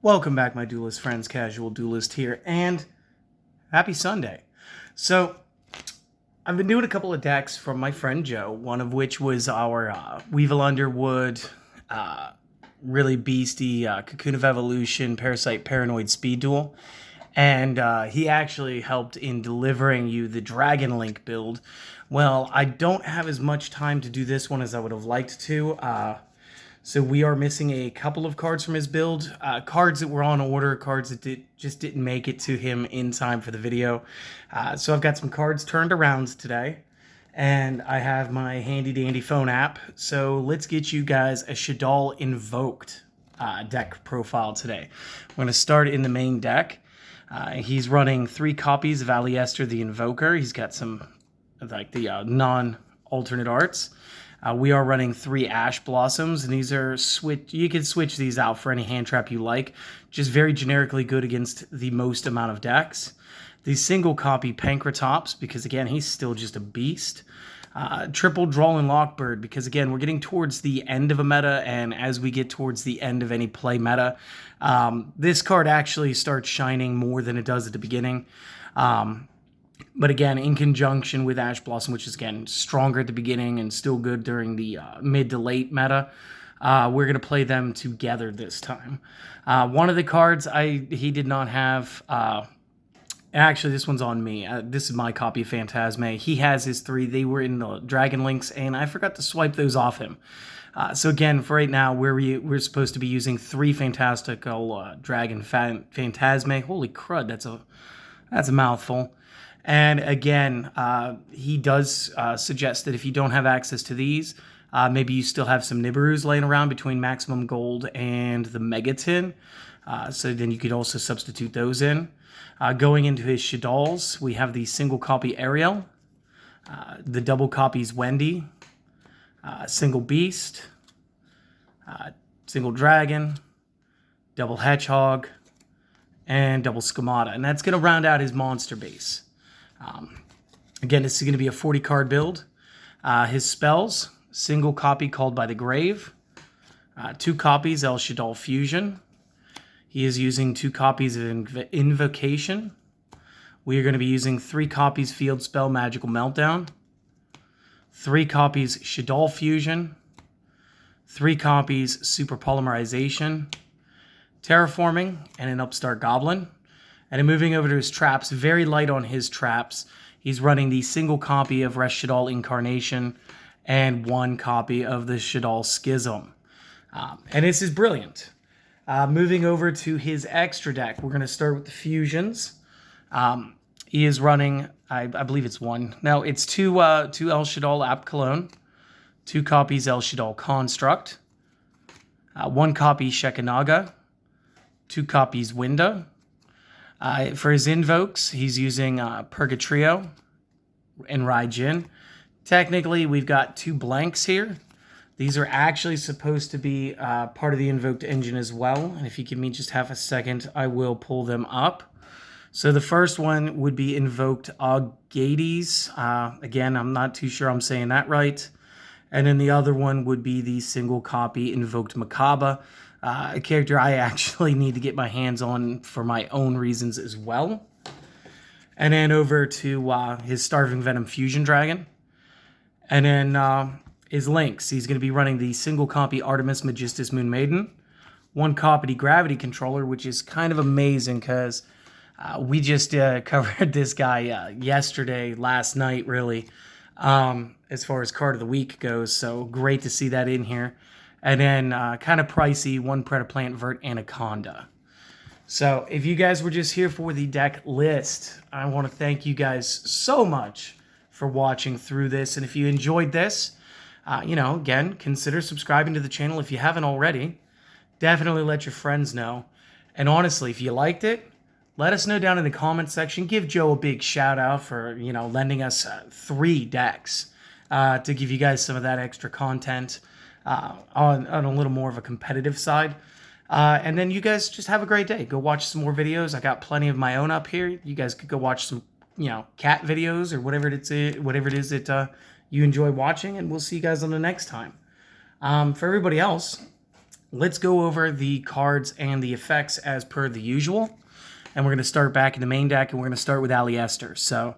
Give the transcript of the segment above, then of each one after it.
Welcome back, my Duelist friends. Casual Duelist here, and happy Sunday. So, I've been doing a couple of decks from my friend Joe, one of which was our Weevil Underwood, really beasty Cocoon of Evolution, Parasite Paranoid Speed Duel. And he actually helped in delivering you the Dragon Link build. Well, I don't have as much time to do this one as I would have liked to. So we are missing a couple of cards from his build. Cards that were on order, cards that just didn't make it to him in time for the video. So I've got some cards turned around today. And I have my handy-dandy phone app. So let's get you guys a Shaddoll Invoked deck profile today. We're going to start in the main deck. He's running 3 copies of Aliester the Invoker. He's got some like the non-alternate arts. We are running 3 Ash Blossoms, and these are you can switch these out for any hand trap you like. Just very generically good against the most amount of decks. The single copy Pankratops, because again, he's still just a beast. Triple Drawlin Lockbird, because again, we're getting towards the end of a meta, and as we get towards the end of any play meta, this card actually starts shining more than it does at the beginning. But again, in conjunction with Ash Blossom, which is, again, stronger at the beginning and still good during the mid to late meta, we're going to play them together this time. One of the cards he did not have... actually, this one's on me. This is my copy of Phantasme. He has his 3. They were in the Dragon Links, and I forgot to swipe those off him. So again, for right now, we're supposed to be using 3 fantastical Dragon Phantasme. Holy crud, that's a mouthful. And again, he does suggest that if you don't have access to these, maybe you still have some Nibiru's laying around between Maximum Gold and the Megatin. So then you could also substitute those in. Going into his Shaddolls, we have the single copy Ariel, the double copies Wendy, single Beast, single Dragon, double Hedgehog, and double Schemata. And that's going to round out his monster base. Again, this is going to be a 40 card build. His spells, single copy Called by the Grave, 2 copies El Shaddoll Fusion. He is using 2 copies of Invocation. We are going to be using 3 copies Field Spell Magical Meltdown, 3 copies Shaddoll Fusion, 3 copies Super Polymerization, Terraforming, and an Upstart Goblin. And then moving over to his traps, very light on his traps. He's running the single copy of Resh Shaddoll Incarnation and 1 copy of the Shaddoll Schism. And this is brilliant. Moving over to his extra deck, we're going to start with the fusions. He is running, I believe it's 1. No, it's 2 El Shaddoll App Cologne, 2 copies El Shaddoll Construct, 1 copy Shekanaga, 2 copies Winda. For his invokes, he's using Purgatrio and Raijin. Technically, we've got 2 blanks here. These are actually supposed to be part of the Invoked engine as well. And if you give me just half a second, I will pull them up. So the first one would be Invoked Augades. Again, I'm not too sure I'm saying that right. And then the other one would be the single copy Invoked Macaba. A character I actually need to get my hands on for my own reasons as well. And then over to his Starving Venom Fusion Dragon. And then his links. He's going to be running the single copy Artemis Magistus Moon Maiden, 1 copy Gravity Controller, which is kind of amazing because we just covered this guy last night, really, as far as card of the week goes. So great to see that in here. And then kind of pricey, 1 Predaplant Vert Anaconda. So if you guys were just here for the deck list, I want to thank you guys so much for watching through this. And if you enjoyed this, again, consider subscribing to the channel if you haven't already. Definitely let your friends know. And honestly, if you liked it, let us know down in the comment section. Give Joe a big shout out for, lending us 3 decks to give you guys some of that extra content. On a little more of a competitive side. And then you guys just have a great day. Go watch some more videos. I got plenty of my own up here. You guys could go watch some, cat videos or whatever it is that you enjoy watching. And we'll see you guys on the next time. For everybody else, let's go over the cards and the effects as per the usual. And we're going to start back in the main deck, and we're going to start with Aliester. So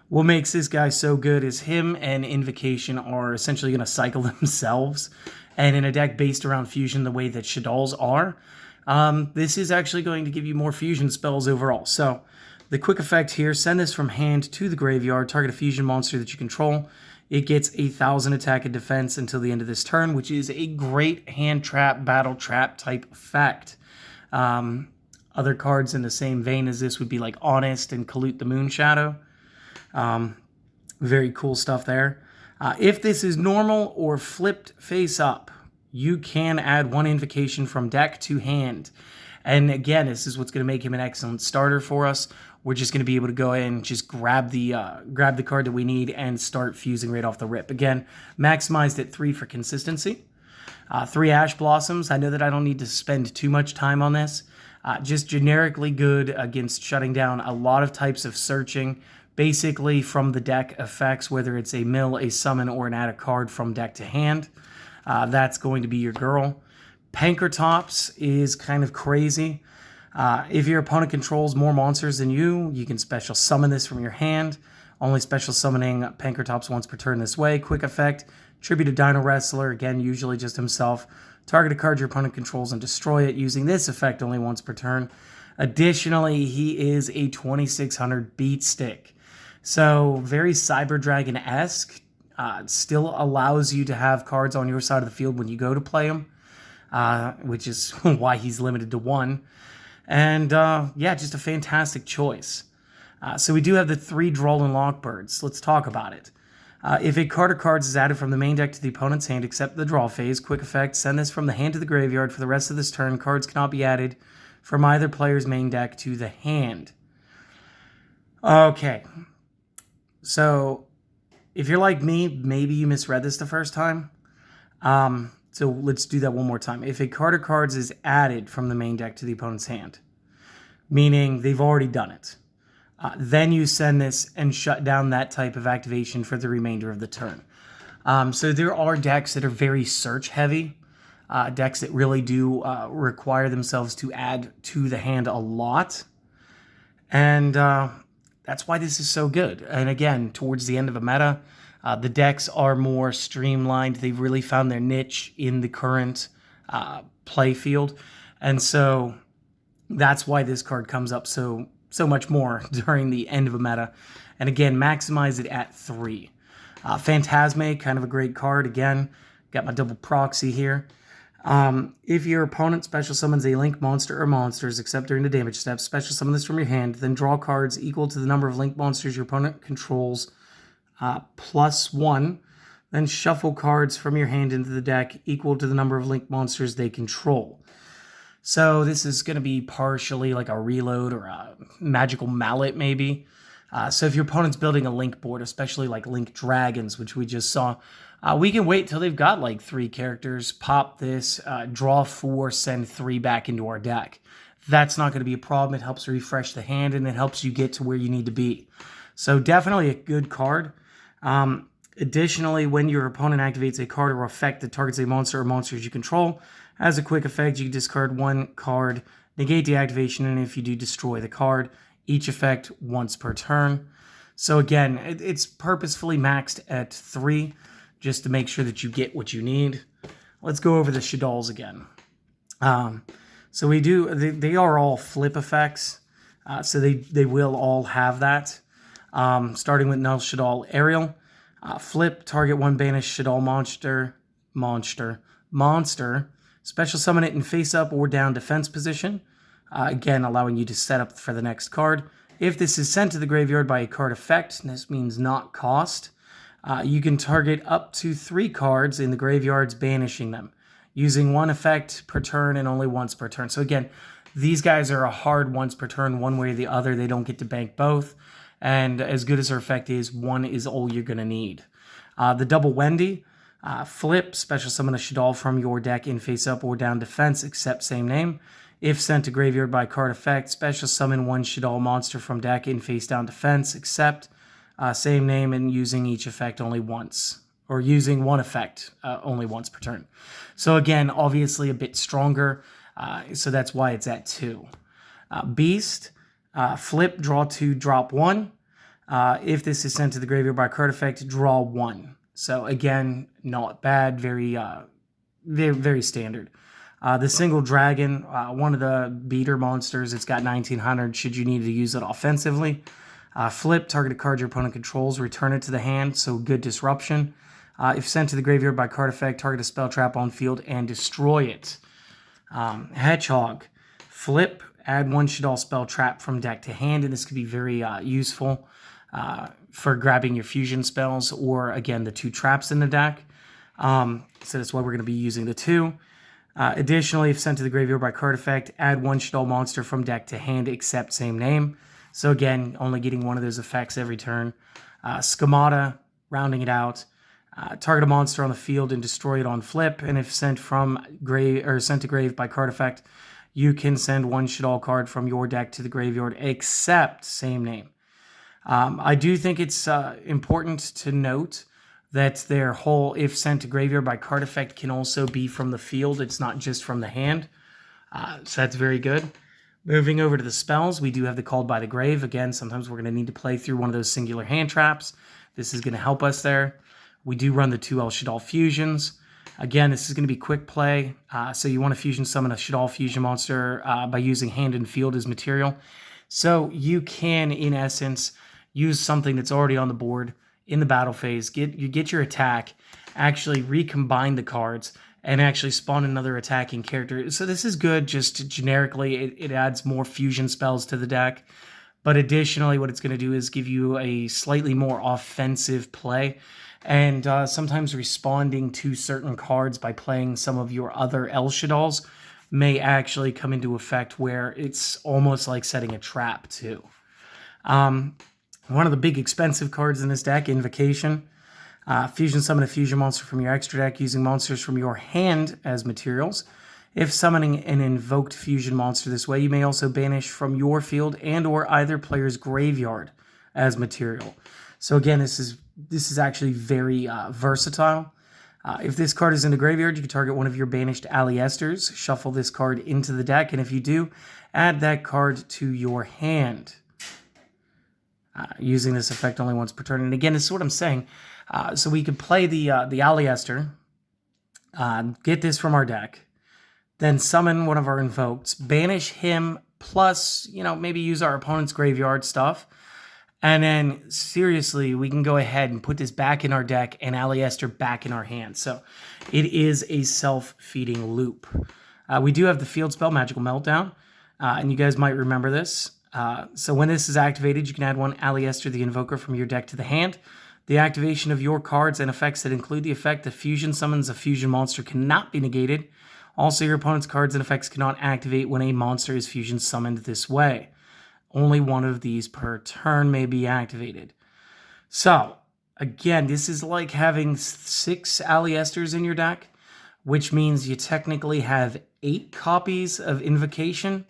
what makes this guy so good is him and Invocation are essentially going to cycle themselves. And in a deck based around fusion the way that Shaddolls are, this is actually going to give you more fusion spells overall. So the quick effect here, send this from hand to the graveyard, target a fusion monster that you control. It gets 1,000 attack and defense until the end of this turn, which is a great hand trap, battle trap type effect. Other cards in the same vein as this would be like Honest and Colute the Moonshadow. Very cool stuff there. If this is normal or flipped face up, you can add 1 Invocation from deck to hand. And again, this is what's going to make him an excellent starter for us. We're just going to be able to go ahead and just grab the card that we need and start fusing right off the rip. Again, maximized at 3 for consistency. 3 Ash Blossoms. I know that I don't need to spend too much time on this. Just generically good against shutting down a lot of types of searching, basically from the deck effects, whether it's a mill, a summon, or an add a card from deck to hand. That's going to be your girl. Pankratops is kind of crazy. If your opponent controls more monsters than you, you can special summon this from your hand. Only special summoning Pankratops once per turn this way. Quick effect, tribute a Dino Wrestler, again, usually just himself. Target a card your opponent controls and destroy it using this effect only once per turn. Additionally, he is a 2600 beat stick. So very Cyber Dragon-esque. Still allows you to have cards on your side of the field when you go to play him, which is why he's limited to 1. And yeah, just a fantastic choice. So we do have the 3 Droll and Lockbirds. Let's talk about it. If a card or cards is added from the main deck to the opponent's hand except the draw phase, quick effect, send this from the hand to the graveyard. For the rest of this turn, cards cannot be added from either player's main deck to the hand. Okay. So if you're like me, maybe you misread this the first time. So let's do that one more time. If a card or cards is added from the main deck to the opponent's hand, meaning they've already done it, then you send this and shut down that type of activation for the remainder of the turn. So there are decks that are very search heavy, decks that really do require themselves to add to the hand a lot. And that's why this is so good. And again, towards the end of a meta, the decks are more streamlined. They've really found their niche in the current play field. And so that's why this card comes up so much more during the end of a meta. And again, maximize it at 3. Phantasme, kind of a great card. Again, got my double proxy here. If your opponent special summons a link monster or monsters, except during the damage step, special summon this from your hand, then draw cards equal to the number of link monsters your opponent controls +1. Then shuffle cards from your hand into the deck equal to the number of link monsters they control. So this is going to be partially like a reload or a magical mallet maybe. So if your opponent's building a link board, especially like link dragons, which we just saw, we can wait till they've got like 3 characters, pop this, draw 4, send 3 back into our deck. That's not going to be a problem. It helps refresh the hand and it helps you get to where you need to be. So definitely a good card. Additionally, when your opponent activates a card or effect that targets a monster or monsters you control, as a quick effect, you can discard 1 card, negate the activation, and if you do, destroy the card. Each effect once per turn. So again, it's purposefully maxed at 3, just to make sure that you get what you need. Let's go over the Shaddolls again. So we do, they are all flip effects, so they will all have that. Starting with Null Shaddoll Ariel. Flip, target 1 banished Shaddoll monster. Special summon it in face up or down defense position. Again, allowing you to set up for the next card. If this is sent to the graveyard by a card effect, and this means not cost, you can target up to 3 cards in the graveyards, banishing them, using 1 effect per turn and only once per turn. So again, these guys are a hard once per turn, one way or the other. They don't get to bank both. And as good as her effect is, 1 is all you're going to need. The double Wendy. Flip, special summon a Shaddoll from your deck in face up or down defense, except same name. If sent to graveyard by card effect, special summon 1 Shaddoll monster from deck in face down defense, except same name and using each effect only once. or using one effect only once per turn. So again, obviously a bit stronger, so that's why it's at 2. Beast, flip, draw 2, drop 1. If this is sent to the graveyard by card effect, draw 1. So again, not bad, very, very standard. The single dragon, one of the beater monsters, it's got 1900 should you need to use it offensively. Flip, target a card your opponent controls, return it to the hand, so good disruption. If sent to the graveyard by card effect, target a spell trap on field and destroy it. Hedgehog, flip, add 1 Shaddoll spell trap from deck to hand, and this could be very useful for grabbing your fusion spells or, again, the 2 traps in the deck. So that's why we're going to be using the 2. Additionally, if sent to the graveyard by card effect, add 1 Shaddoll monster from deck to hand except same name. So again, only getting one of those effects every turn. Schemata, rounding it out. Target a monster on the field and destroy it on flip. And if sent from grave or sent to grave by card effect, you can send 1 Shaddoll card from your deck to the graveyard except same name. I do think it's important to note that their whole if sent to graveyard by card effect can also be from the field. It's not just from the hand. So that's very good. Moving over to the spells, we do have the Called by the Grave. Again, sometimes we're going to need to play through one of those singular hand traps. This is going to help us there. We do run the 2 El Shaddoll fusions. Again, this is going to be quick play. So you want to fusion summon a Shaddoll fusion monster by using hand and field as material. So you can, in essence, use something that's already on the board in the battle phase, get your attack, actually recombine the cards, and actually spawn another attacking character. So this is good just generically. It adds more fusion spells to the deck. But additionally, what it's going to do is give you a slightly more offensive play. And sometimes responding to certain cards by playing some of your other El Shaddolls may actually come into effect where it's almost like setting a trap too. One of the big expensive cards in this deck, Invocation. Fusion summon a fusion monster from your extra deck using monsters from your hand as materials. If summoning an invoked fusion monster this way, you may also banish from your field and or either player's graveyard as material. So again, this is actually very versatile. If this card is in the graveyard, you can target one of your banished Aliesters, shuffle this card into the deck, and if you do, add that card to your hand. Using this effect only once per turn. And again, this is what I'm saying. So we could play the Aliester, get this from our deck, then summon one of our Invokeds, banish him, plus, maybe use our opponent's graveyard stuff. And then, seriously, we can go ahead and put this back in our deck and Aliester back in our hand. So it is a self-feeding loop. We do have the field spell, Magical Meltdown. And you guys might remember this. So when this is activated, you can add 1 Aliester the Invoker from your deck to the hand. The activation of your cards and effects that include the effect that fusion summons a fusion monster cannot be negated. Also, your opponent's cards and effects cannot activate when a monster is fusion summoned this way. Only one of these per turn may be activated. So, again, this is like having 6 Aliesters in your deck, which means you technically have 8 copies of Invocation.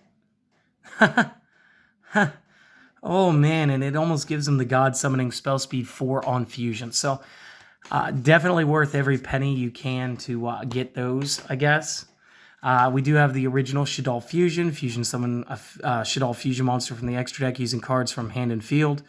Oh man, and it almost gives them the God Summoning spell speed 4 on fusion. So definitely worth every penny you can to get those, I guess. We do have the original Shaddoll Fusion. Fusion summon a Shaddoll Fusion monster from the extra deck using cards from hand and field.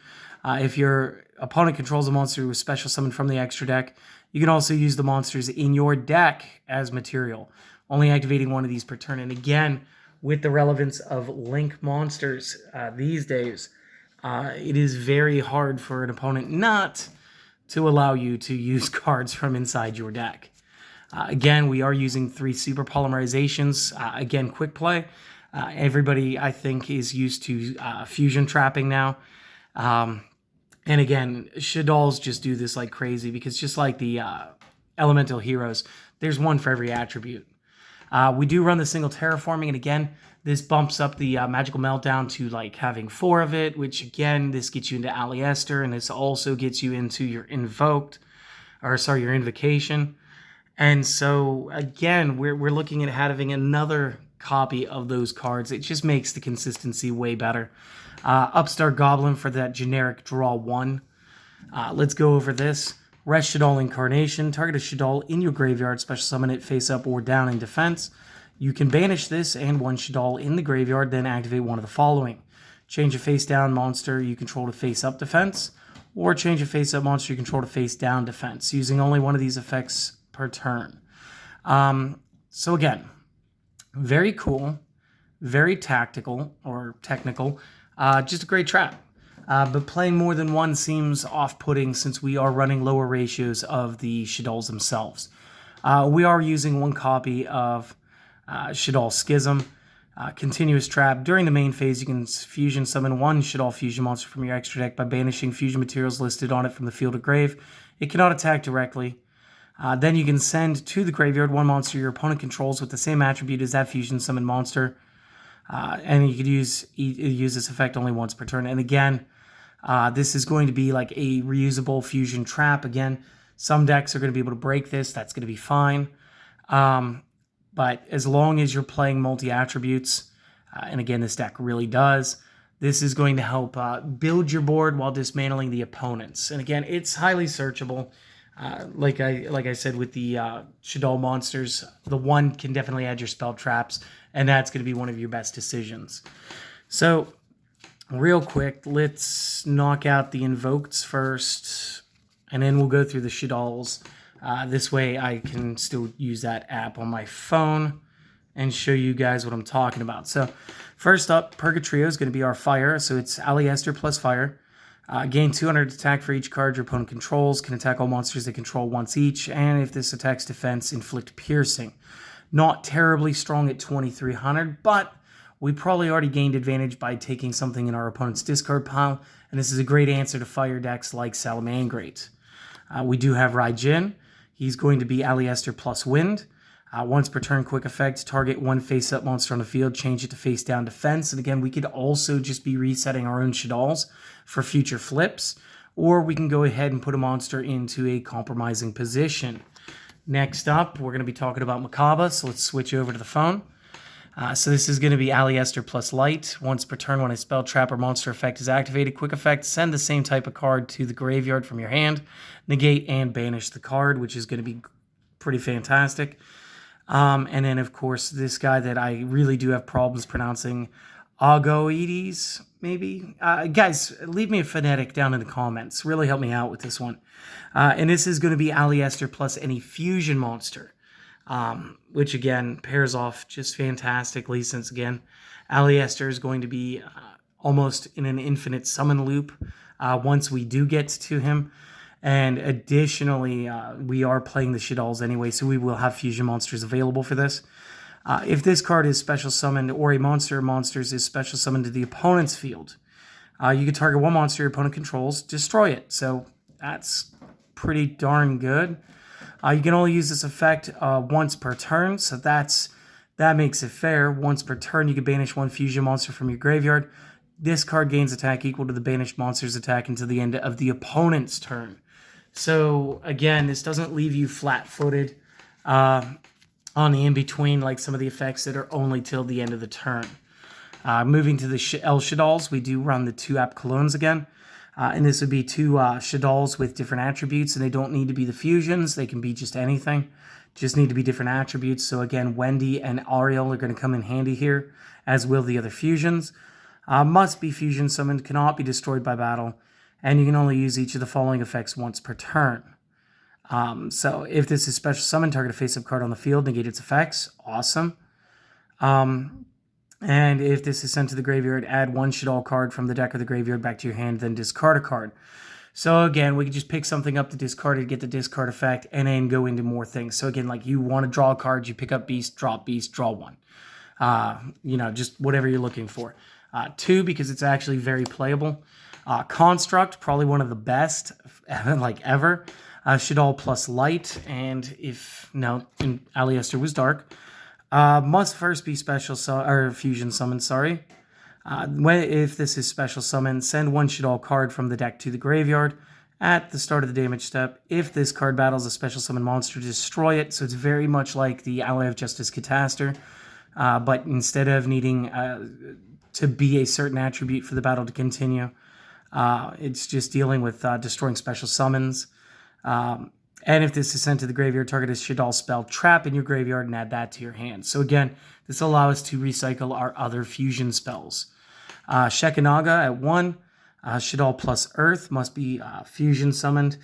If your opponent controls a monster with special summon from the extra deck, you can also use the monsters in your deck as material, only activating 1 of these per turn. And again, with the relevance of Link monsters these days, it is very hard for an opponent not to allow you to use cards from inside your deck. Again, we are using 3 super polymerizations. Again, quick play. Everybody, I think, is used to fusion trapping now. And again, Shaddolls just do this like crazy because just like the elemental heroes, there's 1 for every attribute. We do run the single terraforming, and again, this bumps up the Magical Meltdown to like having 4 of it, which again, this gets you into Aliester, and this also gets you into your your Invocation. And so again, we're looking at having another copy of those cards. It just makes the consistency way better. Upstart Goblin for that generic draw 1. Let's go over this. Rest Shaddoll Incarnation. Target a Shaddoll in your graveyard. Special summon it face up or down in defense. You can banish this and one Shaddoll in the graveyard, then activate one of the following. Change a face down monster you control to face up defense, or change a face up monster you control to face down defense, using only one of these effects per turn. So again, very cool, very tactical or technical, just a great trap. But playing more than one seems off-putting since we are running lower ratios of the Shaddolls themselves. We are using one copy of Shaddoll Schism. Continuous trap. During the main phase, you can fusion summon one Shaddoll fusion monster from your extra deck by banishing fusion materials listed on it from the field or grave. It cannot attack directly. Then you can send to the graveyard one monster your opponent controls with the same attribute as that fusion summon monster. And you could use this effect only once per turn. And again, this is going to be like a reusable fusion trap. Again, some decks are going to be able to break this. That's going to be fine. But as long as you're playing multi-attributes, and again, this deck really does, this is going to help build your board while dismantling the opponents. And again, it's highly searchable. Like I said with the Shaddoll monsters, the one can definitely add your spell traps, and that's going to be one of your best decisions. So, real quick, let's knock out the Invokeds first, and then we'll go through the Shaddolls. This way I can still use that app on my phone and show you guys what I'm talking about. So first up, Purgatrio is going to be our fire. So it's Aliester plus fire. Gain 200 attack for each card your opponent controls. Can attack all monsters they control once each. And if this attacks defense, inflict piercing. Not terribly strong at 2300, but we probably already gained advantage by taking something in our opponent's discard pile. And this is a great answer to fire decks like Salamangreat. We do have Raijin. He's going to be Aliester plus wind. Once per turn, quick effect, target one face-up monster on the field, change it to face-down defense. And again, we could also just be resetting our own Shaddolls for future flips, or we can go ahead and put a monster into a compromising position. Next up, we're going to be talking about Macaba, so let's switch over to the phone. So this is going to be Aliester plus light. Once per turn, when a spell, trap, or monster effect is activated, quick effect, send the same type of card to the graveyard from your hand, negate and banish the card, which is going to be pretty fantastic. And then, of course, this guy that I really do have problems pronouncing, Agoides, maybe? Guys, leave me a phonetic down in the comments. Really help me out with this one. And this is going to be Aliester plus any fusion monster. Which again pairs off just fantastically since again Aliester is going to be almost in an infinite summon loop once we do get to him, and additionally we are playing the Shaddolls anyway, so we will have fusion monsters available for this. If this card is special summoned or a monster or monsters is special summoned to the opponent's field, you can target one monster your opponent controls, destroy it. So that's pretty darn good. You can only use this effect once per turn, so that makes it fair. Once per turn, you can banish one fusion monster from your graveyard. This card gains attack equal to the banished monster's attack until the end of the opponent's turn. So, again, this doesn't leave you flat-footed on the in-between like some of the effects that are only till the end of the turn. Moving to the El Shaddolls, we do run the 2-app clones again. And this would be two Shaddolls with different attributes, and they don't need to be the fusions. They can be just anything. Just need to be different attributes. So again, Wendy and Ariel are going to come in handy here, as will the other fusions. Must be fusion summoned, cannot be destroyed by battle, and you can only use each of the following effects once per turn. So if this is special summon, target a face-up card on the field, negate its effects. Awesome. And if this is sent to the graveyard, add one Shaddoll card from the deck or the graveyard back to your hand, then discard a card. So again, we can just pick something up to discard it, get the discard effect, and then go into more things. So again, like you want to draw a card, you pick up Beast, draw one. Just whatever you're looking for. 2, because it's actually very playable. Construct, probably one of the best, like ever. Shaddoll plus light, and Aliester was dark. Must first be fusion summon, sorry. If this is special summon, send one Shaddoll card from the deck to the graveyard at the start of the damage step. If this card battles a special summon monster, destroy it. So it's very much like the Ally of Justice Cataster, but instead of needing to be a certain attribute for the battle to continue, it's just dealing with destroying special summons. And if this is sent to the graveyard, target a Shaddoll spell trap in your graveyard and add that to your hand. So again, this will allow us to recycle our other fusion spells. Shekinaga at 1. Shaddoll plus Earth must be fusion summoned.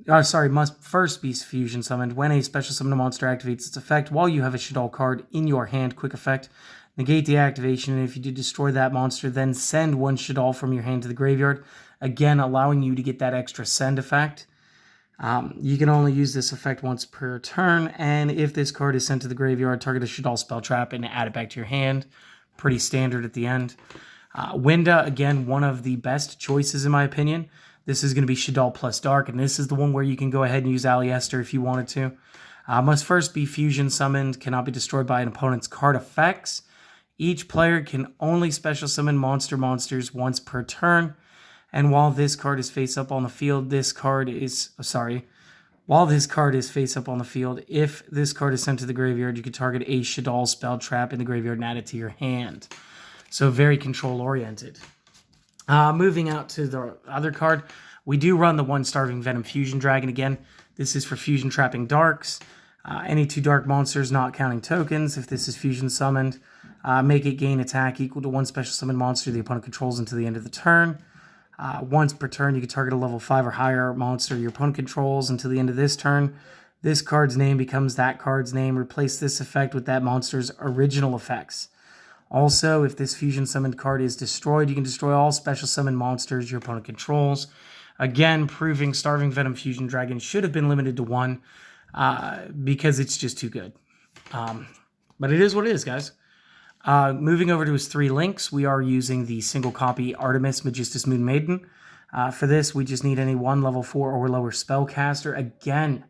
Must first be fusion summoned. When a special summon monster activates its effect while you have a Shaddoll card in your hand, quick effect. Negate the activation, and if you do destroy that monster, then send 1 Shaddoll from your hand to the graveyard. Again, allowing you to get that extra send effect. You can only use this effect once per turn, and if this card is sent to the graveyard, target a Shaddoll spell trap and add it back to your hand. Pretty standard at the end. Winda, again, one of the best choices in my opinion. This is going to be Shaddoll plus Dark, and this is the one where you can go ahead and use Aliester if you wanted to. Must first be fusion summoned, cannot be destroyed by an opponent's card effects. Each player can only special summon monsters once per turn. And while this card is face up on the field, while this card is face up on the field, if this card is sent to the graveyard, you can target a Shaddoll spell trap in the graveyard and add it to your hand. So very control-oriented. Moving out to the other card, we do run the 1 Starving Venom Fusion Dragon again. This is for fusion trapping darks. Any 2 dark monsters not counting tokens. If this is fusion summoned, make it gain attack equal to 1 special summon monster the opponent controls until the end of the turn. Once per turn, you can target a level 5 or higher monster your opponent controls until the end of this turn. This card's name becomes that card's name. Replace this effect with that monster's original effects. Also, if this fusion summoned card is destroyed, you can destroy all special summon monsters your opponent controls. Again, proving Starving Venom Fusion Dragon should have been limited to 1 because it's just too good. But it is what it is, guys. Moving over to his 3 links, we are using the single copy Artemis Magistus Moon Maiden. For this, we just need any 1 level 4 or lower spellcaster. Again,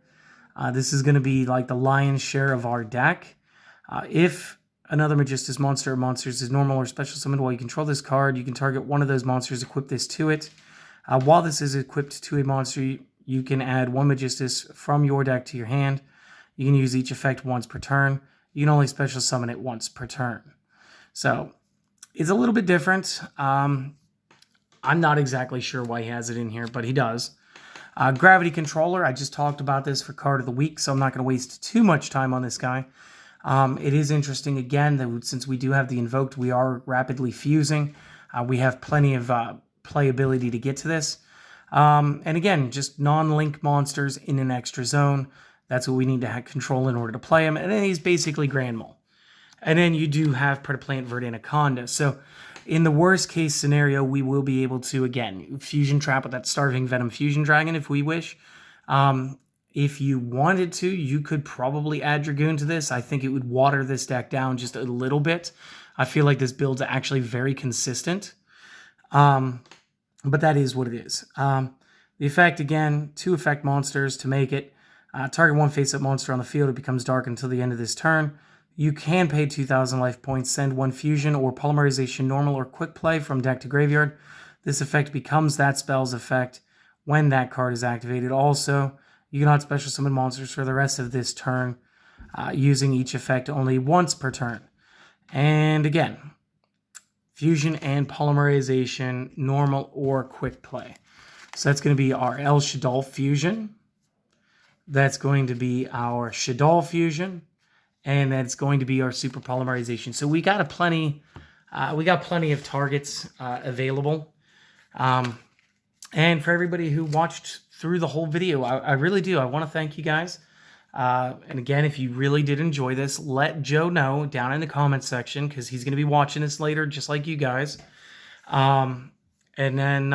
this is going to be like the lion's share of our deck. If another Magistus monster or monsters is normal or special summoned while you control this card, you can target one of those monsters, equip this to it. While this is equipped to a monster, you can add 1 Magistus from your deck to your hand. You can use each effect once per turn. You can only special summon it once per turn. So, it's a little bit different. I'm not exactly sure why he has it in here, but he does. Gravity Controller, I just talked about this for Card of the Week, so I'm not going to waste too much time on this guy. It is interesting, again, that since we do have the Invoked, we are rapidly fusing. We have plenty of playability to get to this. And again, just non-link monsters in an extra zone. That's what we need to control in order to play him. And then he's basically Grand Mole. And then you do have Predaplant Verde Anaconda. So in the worst case scenario, we will be able to, again, fusion trap with that Starving Venom Fusion Dragon if we wish. If you wanted to, you could probably add Dragoon to this. I think it would water this deck down just a little bit. I feel like this build's actually very consistent. But that is what it is. The effect, again, 2 effect monsters to make it. Target 1 face-up monster on the field. It becomes dark until the end of this turn. You can pay 2,000 life points, send 1 fusion or polymerization normal or quick play from deck to graveyard. This effect becomes that spell's effect when that card is activated. Also, you cannot special summon monsters for the rest of this turn, using each effect only once per turn. And again, fusion and polymerization, normal or quick play. So that's going to be our El Shaddoll fusion. That's going to be our Shaddoll fusion. And that's going to be our super polymerization. So we got plenty of targets available. And for everybody who watched through the whole video, I really do. I want to thank you guys. And again, if you really did enjoy this, let Joe know down in the comments section, because he's going to be watching this later, just like you guys. And then,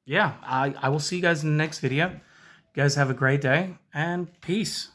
yeah, I will see you guys in the next video. You guys have a great day, and peace.